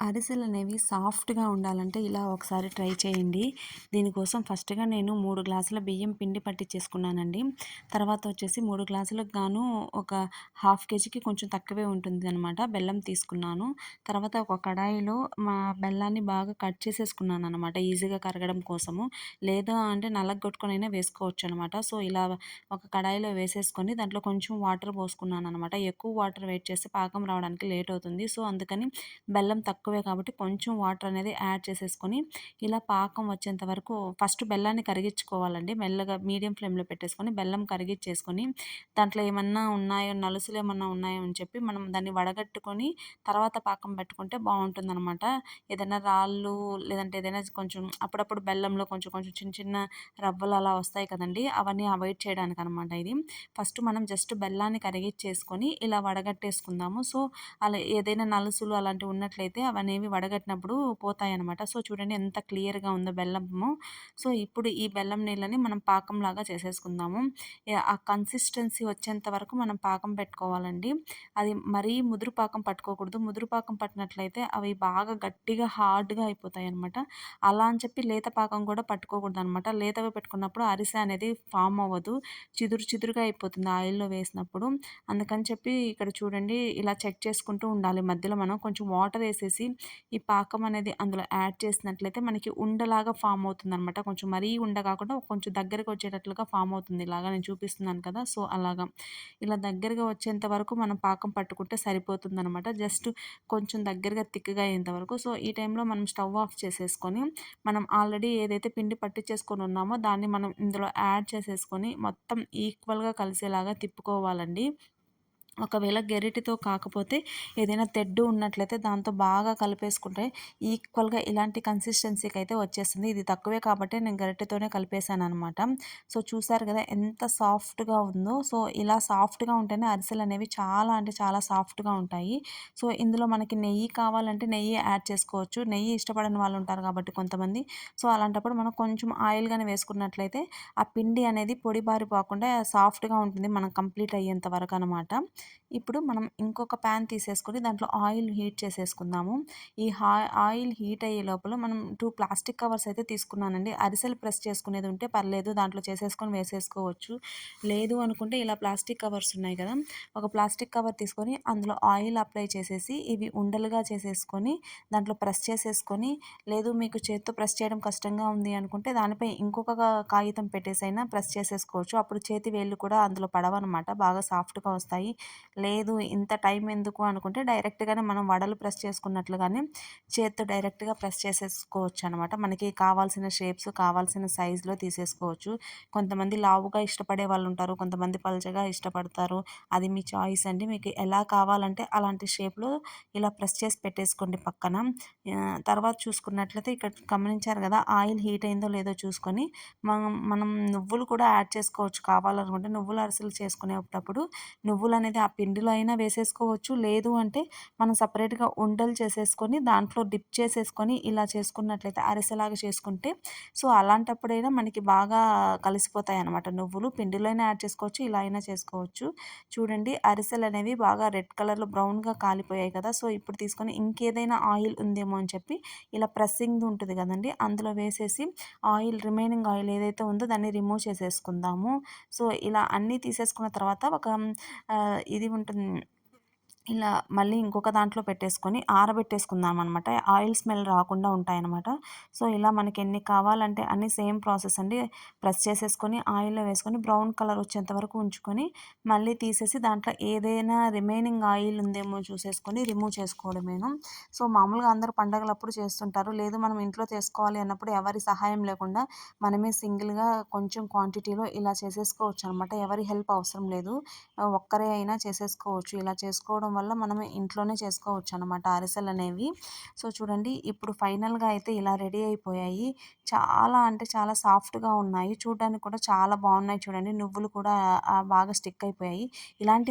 అరిసెలనేవి సాఫ్ట్‌గా ఉండాలంటే ఇలా ఒకసారి ట్రై చేయండి. దీనికోసం ఫస్ట్‌గా నేను 3 గ్లాసుల బియ్యం పిండి పట్టించేసుకున్నానండి. తర్వాత వచ్చేసి 3 గ్లాసులకు గాను ఒక హాఫ్ కేజీకి కొంచెం తక్కువే ఉంటుందనమాట బెల్లం తీసుకున్నాను. తర్వాత ఒక కడాయిలో బెల్లాన్ని బాగా కట్ చేసేసుకున్నాననమాట ఈజీగా కరగడం కోసము. లేదా అంటే నలగొట్టుకొనైనా వేసుకోవచ్చనమాట. సో, ఇలా ఒక కడాయిలో వేసేసుకొని దాంట్లో కొంచెం వాటర్ పోసుకున్నాననమాట. ఎక్కువ వాటర్ వేడి చేస్తే పాకం రావడానికి లేట్ అవుతుంది. సో, అందుకని బెల్లం తక్కువే కాబట్టి కొంచెం వాటర్ అనేది యాడ్ చేసేసుకొని ఇలా పాకం వచ్చేంత వరకు ఫస్ట్ బెల్లాన్ని కరిగించుకోవాలండి. మెల్లగా మీడియం ఫ్లేమ్‌లో పెట్టేసుకొని బెల్లం కరిగిచ్చేసుకొని దాంట్లో ఏమన్నా ఉన్నాయో నలుసులు ఏమన్నా ఉన్నాయో అని చెప్పి మనం దాన్ని వడగట్టుకొని తర్వాత పాకం పెట్టుకుంటే బావుంటుందనమాట. ఏదైనా రాళ్ళు లేదంటే ఏదైనా కొంచెం అప్పుడప్పుడు బెల్లంలో కొంచెం కొంచెం చిన్న చిన్న రవ్వలు అలా వస్తాయి కదండీ! అవన్నీ అవాయిడ్ చేయడానికనమాట ఇది. ఫస్ట్ మనం జస్ట్ బెల్లాన్ని కరిగిచ్చేసుకొని ఇలా వడగట్టేసుకుందాము. సో, అలా ఏదైనా నలుసులు అలాంటివి ఉన్నట్లయితే అవనేవి వడగట్టినప్పుడు పోతాయనమాట. సో, చూడండి ఎంత క్లియర్‌గా ఉందో బెల్లము. సో, ఇప్పుడు ఈ బెల్లం నీళ్ళని మనం పాకంలాగా చేసేసుకుందాము. ఆ కన్సిస్టెన్సీ వచ్చేంత వరకు మనం పాకం పెట్టుకోవాలండి. అది మరీ ముదురు పాకం పట్టుకోకూడదు. ముదురు పాకం పట్టినట్లయితే అవి బాగా గట్టిగా హార్డ్‌గా అయిపోతాయనమాట. అలా అని చెప్పి లేత పాకం కూడా పట్టుకోకూడదనమాట. లేతవి పెట్టుకున్నప్పుడు అరిసె అనేది ఫామ్ అవ్వదు. చిదురు చిదురుగా అయిపోతుంది ఆయిల్‌లో వేసినప్పుడు. అందుకని చెప్పి ఇక్కడ చూడండి ఇలా చెక్ చేసుకుంటూ ఉండాలి. మధ్యలో మనం కొంచెం వాటర్ ఏసేసి ఈ పాకం అనేది అందులో యాడ్ చేసినట్లయితే మనకి ఉండలాగా ఫామ్ అవుతుందనమాట. కొంచెం మరీ ఉండ కాకుండా కొంచెం దగ్గరకి వచ్చేటట్లుగా ఫామ్ అవుతుంది. ఇలాగా నేను చూపిస్తున్నాను కదా! సో, అలాగా. ఇలా దగ్గరగా వచ్చేంత వరకు మనం పాకం పట్టుకుంటే సరిపోతుందనమాట. జస్ట్ కొంచెం దగ్గరగా థిక్‌గా అయ్యేంత వరకు. సో, ఈ టైంలో మనం స్టవ్ ఆఫ్ చేసేసుకొని మనం ఆల్రెడీ ఏదైతే పిండి పట్టించేసుకొని ఉన్నామో దాన్ని మనం ఇందులో యాడ్ చేసేసుకొని మొత్తం ఈక్వల్‌గా కలిసేలాగా తిప్పుకోవాలండి. ఒకవేళ గెరిటితో కాకపోతే ఏదైనా తెడ్డు ఉన్నట్లయితే దాంతో బాగా కలిపేసుకుంటే ఈక్వల్‌గా ఇలాంటి కన్సిస్టెన్సీకైతే వచ్చేస్తుంది. ఇది తక్కువే కాబట్టి నేను గరిటెతోనే కలిపేసాననమాట. సో, చూసారు కదా ఎంత సాఫ్ట్‌గా ఉందో. సో, ఇలా సాఫ్ట్‌గా ఉంటేనే అరిసెలనేవి చాలా అంటే చాలా సాఫ్ట్‌గా ఉంటాయి. సో, ఇందులో మనకి నెయ్యి కావాలంటే నెయ్యి యాడ్ చేసుకోవచ్చు. నెయ్యి ఇష్టపడని వాళ్ళు ఉంటారు కాబట్టి కొంతమంది. సో, అలాంటప్పుడు మనం కొంచెం ఆయిల్ గాని వేసుకున్నట్లయితే ఆ పిండి అనేది పొడిబారిపోకుండా సాఫ్ట్‌గా ఉంటుంది మనం కంప్లీట్ అయ్యేంత వరకనమాట. ఇప్పుడు మనం ఇంకొక ప్యాన్ తీసేసుకొని దాంట్లో ఆయిల్ హీట్ చేసేసుకుందాము. ఈ ఆయిల్ హీట్ అయ్యే లోపల మనం 2 ప్లాస్టిక్ కవర్స్ అయితే తీసుకున్నానండి. అరిసెలు ప్రెస్ చేసుకునేది ఉంటే పర్లేదు దాంట్లో చేసేసుకొని వేసేసుకోవచ్చు. లేదు అనుకుంటే ఇలా ప్లాస్టిక్ కవర్స్ ఉన్నాయి కదా! ఒక ప్లాస్టిక్ కవర్ తీసుకొని అందులో ఆయిల్ అప్లై చేసేసి ఇవి ఉండలుగా చేసేసుకొని దాంట్లో ప్రెస్ చేసేసుకొని లేదు మీకు చేత్తో ప్రెస్ చేయడం కష్టంగా ఉంది అనుకుంటే దానిపై ఇంకొక కాగితం పెట్టేసైనా ప్రెస్ చేసేసుకోవచ్చు. అప్పుడు చేతి వేళ్ళు కూడా అందులో పడవనమాట. బాగా సాఫ్ట్‌గా వస్తాయి. లేదు ఇంత టైం ఎందుకు అనుకుంటే డైరెక్ట్‌గానే మనం వడలు ప్రెస్ చేసుకున్నట్లుగానే చేత్తో డైరెక్ట్‌గా ప్రెస్ చేసేసుకోవచ్చనమాట. మనకి కావాల్సిన షేప్స్, కావాల్సిన సైజులో తీసేసుకోవచ్చు. కొంతమంది లావుగా ఇష్టపడే వాళ్ళుంటారు. కొంతమంది పల్చగా ఇష్టపడతారు. అది మీ చాయిస్ అండి. మీకు ఎలా కావాలంటే అలాంటి షేప్‌లో ఇలా ప్రెస్ చేసి పెట్టేసుకోండి పక్కన. తర్వాత చూసుకున్నట్లయితే ఇక్కడ గమనించారు గదా! ఆయిల్ హీట్ అయిందో లేదో చూసుకొని మనం మనం నువ్వులు కూడా యాడ్ చేసుకోవచ్చు కావాలనుకుంటే. నువ్వుల అరిసెలు చేసుకునేటప్పుడు నువ్వులనేది ఆ పిండిలో అయినా వేసేసుకోవచ్చు. లేదు అంటే మనం సెపరేట్‌గా ఉండలు చేసేసుకొని దాంట్లో డిప్ చేసేసుకొని ఇలా చేసుకున్నట్లయితే అరిసెలాగా చేసుకుంటే సో, అలాంటప్పుడైనా మనకి బాగా కలిసిపోతాయన్నమాట. నువ్వులు పిండిలో అయినా యాడ్ చేసుకోవచ్చు. ఇలా అయినా చేసుకోవచ్చు. చూడండి అరిసెలనేవి బాగా రెడ్ కలర్‌లో బ్రౌన్‌గా కాలిపోయాయి కదా! సో, ఇప్పుడు తీసుకొని ఇంకేదైనా ఆయిల్ ఉందేమో అని చెప్పి ఇలా ప్రెస్సింగ్‌ది ఉంటది కదండీ! అందులో వేసేసి రిమైనింగ్ ఆయిల్ ఏదైతే ఉందో దాన్ని రిమూవ్ చేసేసుకుందాము. సో, ఇలా అన్నీ తీసేసుకున్న తర్వాత ఒక ఇది ఉంటుంది. ఇలా మళ్ళీ ఇంకొక దాంట్లో పెట్టేసుకొని ఆరబెట్టేసుకుందామనమాట. ఆయిల్ స్మెల్ రాకుండా ఉంటాయనమాట. సో, ఇలా మనకెన్ని కావాలంటే అన్నీ సేమ్ ప్రాసెస్ అండి. ప్రెస్ చేసేసుకొని ఆయిల్‌లో వేసుకొని బ్రౌన్ కలర్ వచ్చేంత వరకు ఉంచుకొని, మళ్ళీ తీసేసి దాంట్లో ఏదైనా రిమైనింగ్ ఆయిల్ ఉందేమో చూసేసుకొని రిమూవ్ చేసుకోవడమేను. సో, మామూలుగా అందరూ పండగలప్పుడు చేస్తుంటారు. లేదు మనం ఇంట్లో చేసుకోవాలి అన్నప్పుడు ఎవరి సహాయం లేకుండా మనమే సింగిల్‌గా కొంచెం క్వాంటిటీలో ఇలా చేసేసుకోవచ్చనమాట. ఎవరి హెల్ప్ అవసరం లేదు. ఒక్కరే అయినా చేసేసుకోవచ్చు. ఇలా చేసుకోవడం వల్ల మనం ఇంట్లోనే చేసుకోవచ్చనమాట అరిసెలనేవి. సో, చూడండి ఇప్పుడు ఫైనల్‌గా అయితే ఇలా రెడీ అయిపోయాయి. చాలా అంటే చాలా సాఫ్ట్‌గా ఉన్నాయి. చూడ్డానికి కూడా చాలా బావున్నాయి చూడండి. నువ్వులు కూడా బాగా స్టిక్ అయిపోయాయి. ఇలాంటి